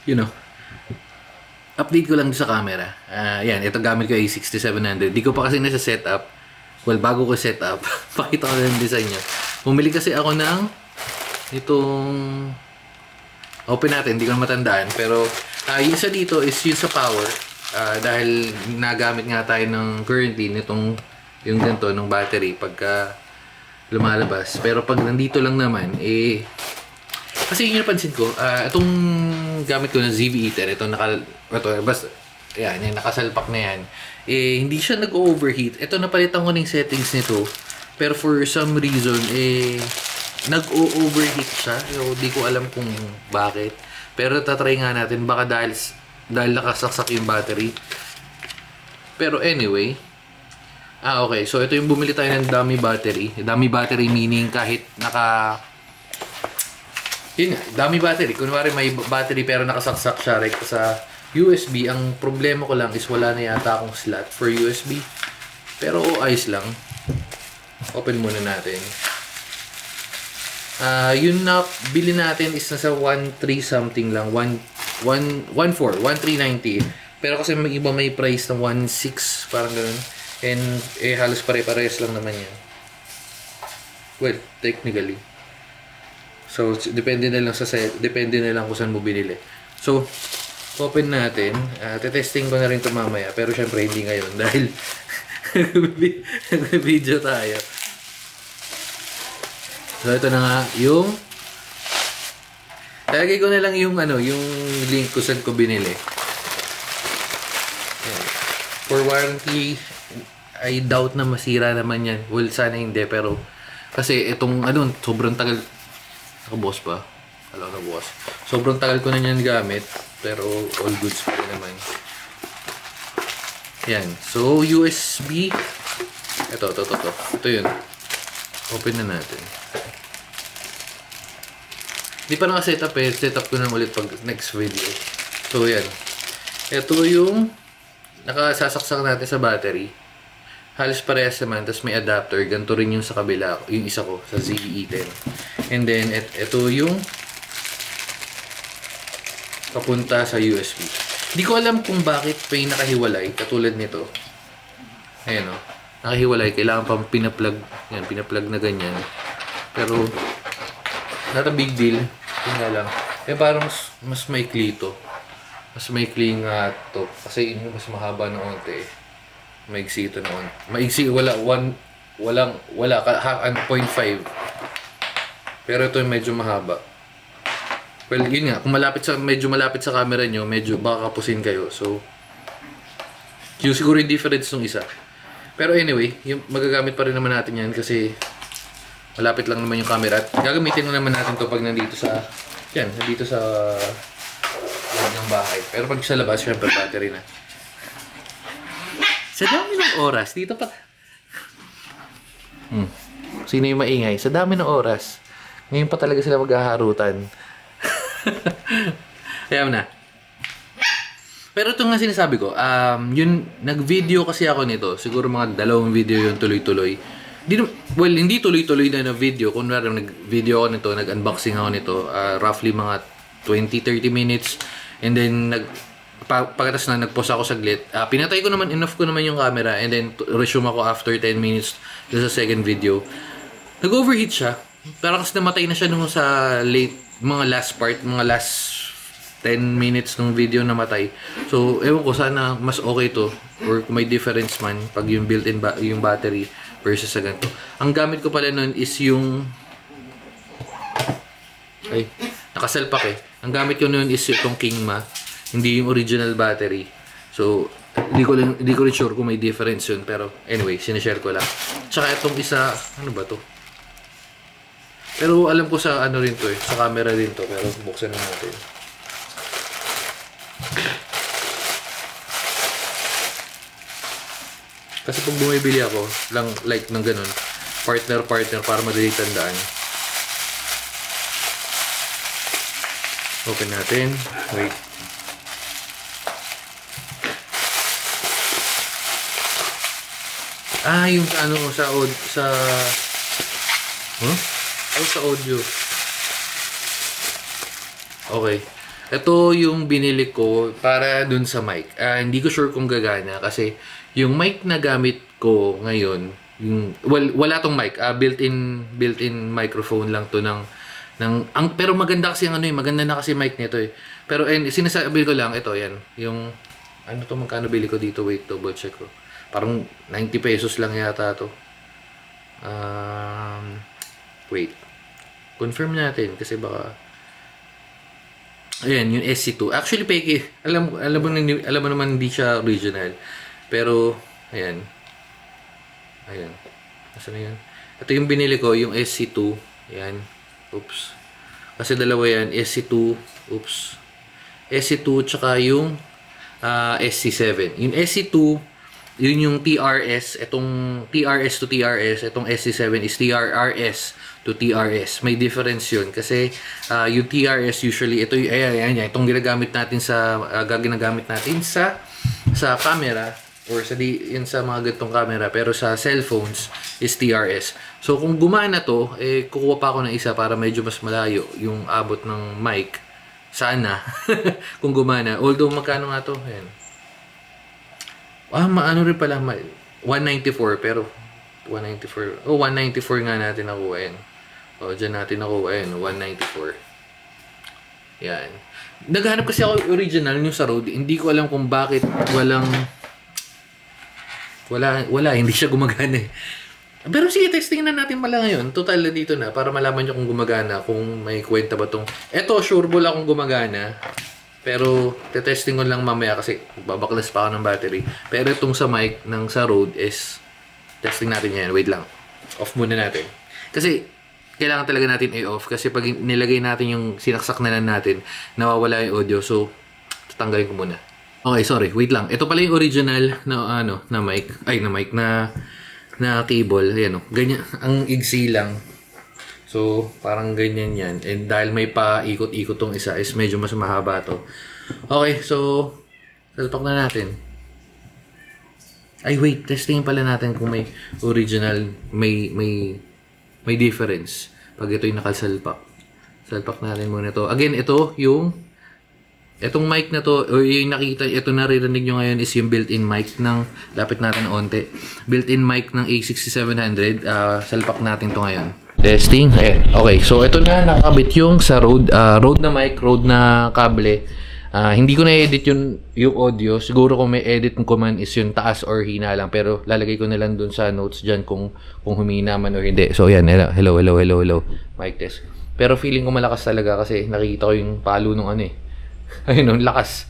you know, update ko lang sa camera. Yan, ito gamit ko A6700. Di ko pa kasi nasa setup. Well, bago ko setup, pakita ko lang yung design niya. Bumili kasi ako ng itong open natin, hindi ko na matandaan. Pero yung isa dito is yung sa power. Dahil nagamit nga tayo ng currently nitong yung ganito, ng battery pagka lumalabas. Pero pag nandito lang naman, kasi yun yung napansin ko, itong gamit ko na ZV-Eater, ito basta, yan, yung nakasalpak na yan, hindi siya nag-overheat. Ito napalitan ko ng settings nito, pero for some reason, nag-overheat siya. So, di ko alam kung bakit. Pero tatry nga natin, baka dahil nakasaksak yung battery. Pero anyway, okay, so ito yung bumili tayo ng dummy battery. Dummy battery meaning kahit yun nga, dummy battery. Kunwari may battery pero nakasaksak siya right sa USB. Ang problema ko lang is wala na yata akong slot for USB. Pero ayos lang. Open muna natin. Yun na bili natin is nasa 1.3 something lang. 1.390. Pero kasi may iba may price ng 1.6 parang ganun. And halos pare-parehas lang naman yan. Well, technically. So, depende na lang kung saan mo binili. So, open natin. Testing ko na rin ito mamaya. Pero syempre, hindi ngayon. Dahil, nag-video tayo. So, ito na nga yung lagay ko na lang yung link kung saan ko binili. Yan. For warranty, I doubt na masira naman yan. Well, sana hindi. Pero, kasi itong, sobrang tagal. Boss pa. Alam na boss. Sobrang tagal ko na yan gamit. Pero all goods pa rin naman. Yan. So, USB. Ito yun. Open na natin. Hindi pa naka-setup Setup ko na ulit pag next video. So, yan. Ito yung nakasasaksak natin sa battery. Halos parehas naman. Tapos may adapter. Ganito rin yung sa kabila. Yung isa ko. Sa ZV-E10. And then, ito yung papunta sa USB. Hindi ko alam kung bakit may nakahiwalay. Katulad nito. Ayan o. Nakahiwalay. Kailangan pang pinaplug. Yan, pinaplug na ganyan. Pero, not a big deal. Yun nga lang. Parang mas maikli ito. Mas maikli nga ito. Kasi yun mas mahaba na onte. Maiksi ito na onte. Maiksi, wala 0.5. Pero ito medyo mahaba. Well, yun nga. Kung medyo malapit sa camera nyo, medyo baka kapusin kayo. So, yung siguro yung difference ng isa. Pero anyway, yung magagamit pa rin naman natin yan kasi malapit lang naman yung camera. At gagamitin naman natin to pag nandito sa loob ng bahay. Pero pag sa labas, syempre battery na. Sa dami ng oras, dito pa. Sino yung maingay? Sa dami ng oras. Ngayon pa talaga sila maghaharutan. Kaya na. Pero ito nga sinasabi ko, nag-video kasi ako nito. Siguro mga 2 video yung tuloy-tuloy. Hindi tuloy-tuloy na video. Kunwari, nag-video ako nito, nag-unboxing ako nito. Roughly mga 20-30 minutes. And then, pagkatapos na nag-pause ako saglit. Pinatay ko naman, enough ko naman yung camera. And then, resume ako after 10 minutes sa second video. Nag-overheat siya. Pero kasi namatay na siya nung sa mga last 10 minutes ng video namatay. So, ewan ko, sana mas okay to. Or kung may difference man, pag yung built-in yung battery versus sa ganito. Ang gamit ko pala nun is yung nakasalpak Ang gamit ko nun is itong Kingma. Hindi yung original battery. So, hindi ko rin sure kung may difference yun. Pero, anyway, sinishare ko lang. Tsaka itong isa, ano ba to? Pero alam ko sa rin to sa camera rin to. Pero buksan na natin. Kasi pag bumibili ako, lang like ng ganun, partner para madali tandaan. Open natin. Wait. Yung sa sa audio. Okay. Ito yung binili ko para dun sa mic. Hindi ko sure kung gagana kasi yung mic na gamit ko ngayon, yung, wala tong mic. Built-in microphone lang to pero maganda kasi maganda na kasi mic nito eh. Pero sinasabi ko lang, ito yan. Yung, ano to, magkano bili ko dito? Wait, double check ko. Parang 90 pesos lang yata to. Wait. Confirm natin kasi baka ayan, yung SC2. Actually, peke. Alam mo naman hindi siya original. Pero, ayan. Ayan. Nasaan na yan? Ito yung binili ko, yung SC2. Ayan. Oops. Kasi dalawa yan. SC2. Oops. SC2 tsaka yung SC7. Yung SC2, yun yung TRS. Itong TRS to TRS. Itong SC7 is TRRS to TRS. May difference yun kasi yung TRS usually ito itong ginagamit natin ginagamit natin sa camera or yun sa mga ganitong camera, pero sa cellphones is TRS. So kung gumana to, kukuha pa ako ng isa para medyo mas malayo yung abot ng mic. Sana kung gumana. Although magkano nga to? Ayan. Ano rin pala 194 pero 194. 194 nga natin nakuha yan. Dyan natin nakuha yan, 194. Yan. Naghanap kasi ako original yung sa Rode. Hindi ko alam kung bakit hindi siya gumagana eh. Pero sige, testing na natin pala ngayon. Total na dito na para malaman nyo kung gumagana, kung may kwenta ba tong. Eto, sure ball akong gumagana. Pero testing ko lang mamaya kasi babaklas pa ako ng battery. Pero itong sa mic ng sa Rode is testing natin yan. Wait lang. Off muna natin. Kasi kailangan talaga natin i-off kasi pag nilagay natin yung sinaksak na lang natin, nawawala yung audio. So, tatanggalin ko muna. Okay, sorry. Wait lang. Ito pala yung original na mic. Na cable. Ayan o. Ganyan. Ang igsi lang. So, parang ganyan yan. And dahil may paikot-ikot tong isa is medyo mas mahaba to. Okay, so salpak na natin. Ay, wait. Testingin pala natin kung may original, may difference pag ito yung nakasalpak. Salpak natin muna ito. Again, itong mic na to, o yung nakita, ito naririnig nyo ngayon is yung built-in mic ng, lapit natin onte, built-in mic ng A6700. Salpak natin to ngayon. Testing. Okay, so ito na, nakakabit yung sa Rode na mic, Rode na kable. Hindi ko na-edit yung audio. Siguro kung may edit ko man is yung taas or hina lang. Pero lalagay ko na lang dun sa notes dyan kung humina man o hindi. So yan, hello. Mic test. Pero feeling ko malakas talaga kasi nakikita ko yung palo nung ayun, lakas.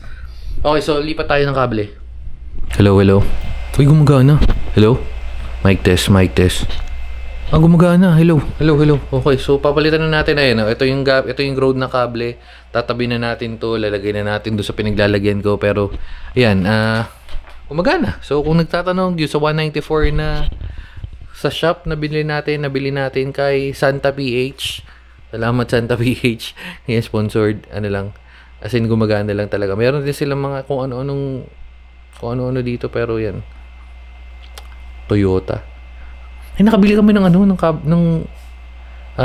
Okay, so lipat tayo ng kable. Hello. Uy, gumagana. Hello? Mic test. Gumagana. Hello. Okay, so papalitan na natin. Ayun, ito yung Rode na kable. Tatabi na natin to, lalagay na natin doon sa pinaglalagyan ko. Pero, ayan, gumagana. So, kung nagtatanong yung sa 194 na sa shop na nabili natin kay Santa PH. Salamat Santa PH. Yes, sponsored. As in, gumagana lang talaga. Meron din silang mga kung ano-ano dito, pero yan. Toyota. Ay, nakabili kami ng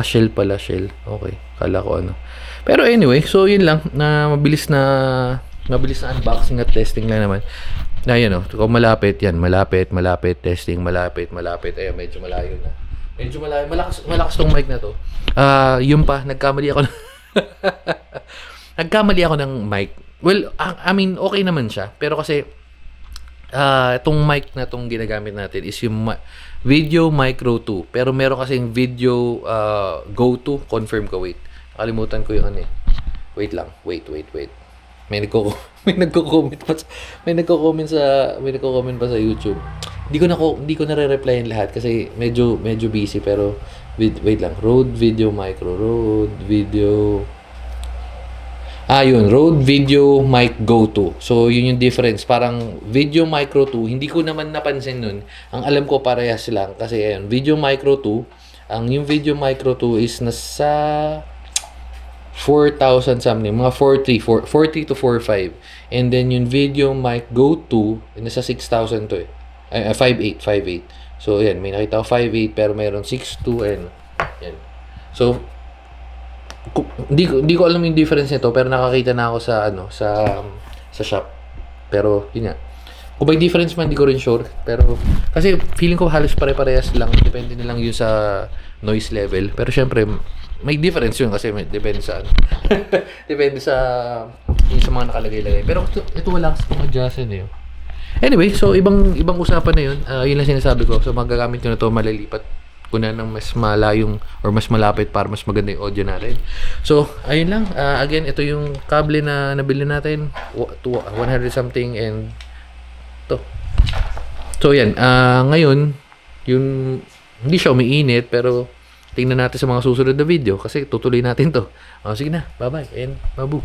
Shell pala, Shell. Okay, kala ko Pero anyway, so yun lang. Mabilis na unboxing at testing lang naman. Ayan kung malapit, testing, malapit. Ayan, medyo malayo na. Malakas tong mic na to. Yun pa, nagkamali ako ng mic. Well, I mean, okay naman siya. Pero kasi, itong mic na itong ginagamit natin is yung Video Micro 2. Pero meron kasing Video Go 2. Confirm ko, wait. Nakalimutan ko yung Wait lang. Wait. May nagko-comment pa sa YouTube. Hindi ko nare-replyin lahat kasi medyo busy, pero wait lang. Rode Video Micro, Rode Video Mic Go 2. So yun yung difference. Parang Video Micro 2, hindi ko naman napansin nun. Ang alam ko parehas lang kasi ayun, Video Micro 2, yung Video Micro 2 is nasa 4,000 something, mga 40 to 45. And then yung Video Mic Go 2, nasa 6,000 to 5.8. So yan, may nakita ko 5.8 pero mayroon 6.2 and yan. So Hindi ko alam yung difference nito, pero nakakita na ako sa sa shop. Pero yun nga. Kung may difference man, hindi ko rin sure. Pero kasi feeling ko halos pare-parehas lang. Depende na lang yun sa noise level. Pero syempre, may difference yun kasi depende sa depende sa yung sa mga nakalagay-lagay. Pero ito wala kasi pang adjustin eh. Anyway, so ibang usapan na yun. Yun lang sinasabi ko. So magagamit ko na to, malilipat ko na ng mas malayong or mas malapit para mas maganda yung audio natin. So, ayun lang. Again, ito yung kable na nabili natin. 100 something and to. So, yan. Ngayon, yung hindi siya umiinit pero tingnan natin sa mga susunod na video kasi tutuloy natin to. Sige na. Bye-bye and babu.